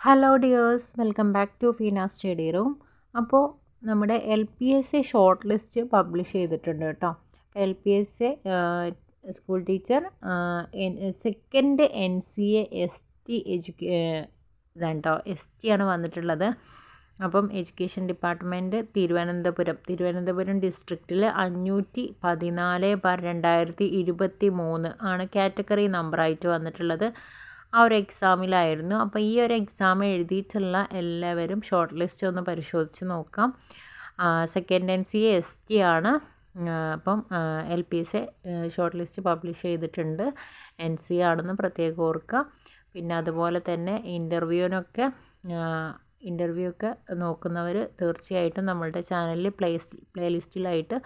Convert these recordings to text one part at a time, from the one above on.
Hello dears, welcome back to Feena study room. അപ്പോൾ നമ്മുടെ LPSA short list publish ചെയ്തിട്ടുണ്ട് കേട്ടോ. LPSA school teacher second NCA ST ഇതാണ് കേട്ടോ. ST ആണ് വന്നിട്ടുള്ളത്. അപ്പം എഡ്യൂക്കേഷൻ ഡിപ്പാർട്ട്മെൻറ്റ് തിരുവനന്തപുരം ഡിസ്ട്രിക്റ്റിൽ 514/2023 ആണ് കാറ്റഗറി നമ്പറായിട്ട് വന്നിട്ടുള്ളത്. ആ ഒരു എക്സാമിലായിരുന്നു. അപ്പോൾ ഈ ഒരു എക്സാം എഴുതിയിട്ടുള്ള എല്ലാവരും ഷോർട്ട് ലിസ്റ്റ് ഒന്ന് പരിശോധിച്ച് നോക്കാം. സെക്കൻഡ് NCA ST ആണ്. അപ്പം LPSA ഷോർട്ട് ലിസ്റ്റ് പബ്ലിഷ് ചെയ്തിട്ടുണ്ട്. NCA ആണെന്ന് പ്രത്യേകം ഓർക്കുക. പിന്നെ അതുപോലെ തന്നെ ഇൻ്റർവ്യൂ ഒക്കെ നോക്കുന്നവർ തീർച്ചയായിട്ടും നമ്മളുടെ ചാനലിൽ പ്ലേലിസ്റ്റിലായിട്ട്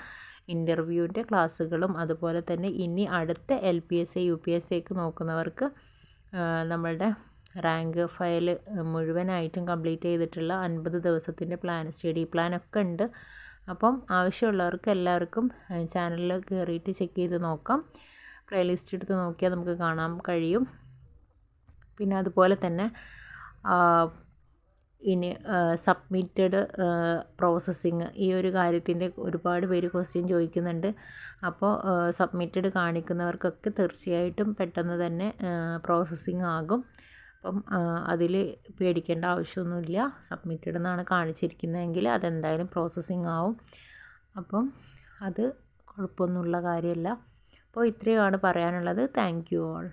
ഇൻ്റർവ്യൂവിൻ്റെ ക്ലാസ്സുകളും അതുപോലെ തന്നെ ഇനി അടുത്ത LPSA UPSA നോക്കുന്നവർക്ക് നമ്മളുടെ റാങ്ക് ഫയൽ മുഴുവനായിട്ടും കംപ്ലീറ്റ് ചെയ്തിട്ടുള്ള 50 ദിവസത്തിൻ്റെ സ്റ്റഡി പ്ലാനൊക്കെ ഉണ്ട്. അപ്പം ആവശ്യമുള്ളവർക്ക് എല്ലാവർക്കും ചാനലിൽ കയറിയിട്ട് ചെക്ക് ചെയ്ത് നോക്കാം. പ്ലേലിസ്റ്റ് എടുത്ത് നോക്കിയാൽ നമുക്ക് കാണാൻ കഴിയും. പിന്നെ അതുപോലെ തന്നെ ഇനി സബ്മിറ്റഡ് പ്രോസസ്സിങ്, ഈ ഒരു കാര്യത്തിൻ്റെ ഒരുപാട് പേര് ക്വസ്റ്റ്യൻ ചോദിക്കുന്നുണ്ട്. അപ്പോൾ സബ്മിറ്റഡ് കാണിക്കുന്നവർക്കൊക്കെ തീർച്ചയായിട്ടും പെട്ടെന്ന് തന്നെ പ്രോസസ്സിങ് ആകും. അപ്പം അതിൽ പേടിക്കേണ്ട ആവശ്യമൊന്നുമില്ല. സബ്മിറ്റഡ് എന്നാണ് കാണിച്ചിരിക്കുന്നതെങ്കിൽ അതെന്തായാലും പ്രോസസ്സിങ് ആവും. അപ്പം അത് കുഴപ്പമൊന്നുമുള്ള കാര്യമല്ല. അപ്പോൾ ഇത്രയുമാണ് പറയാനുള്ളത്. Thank you all.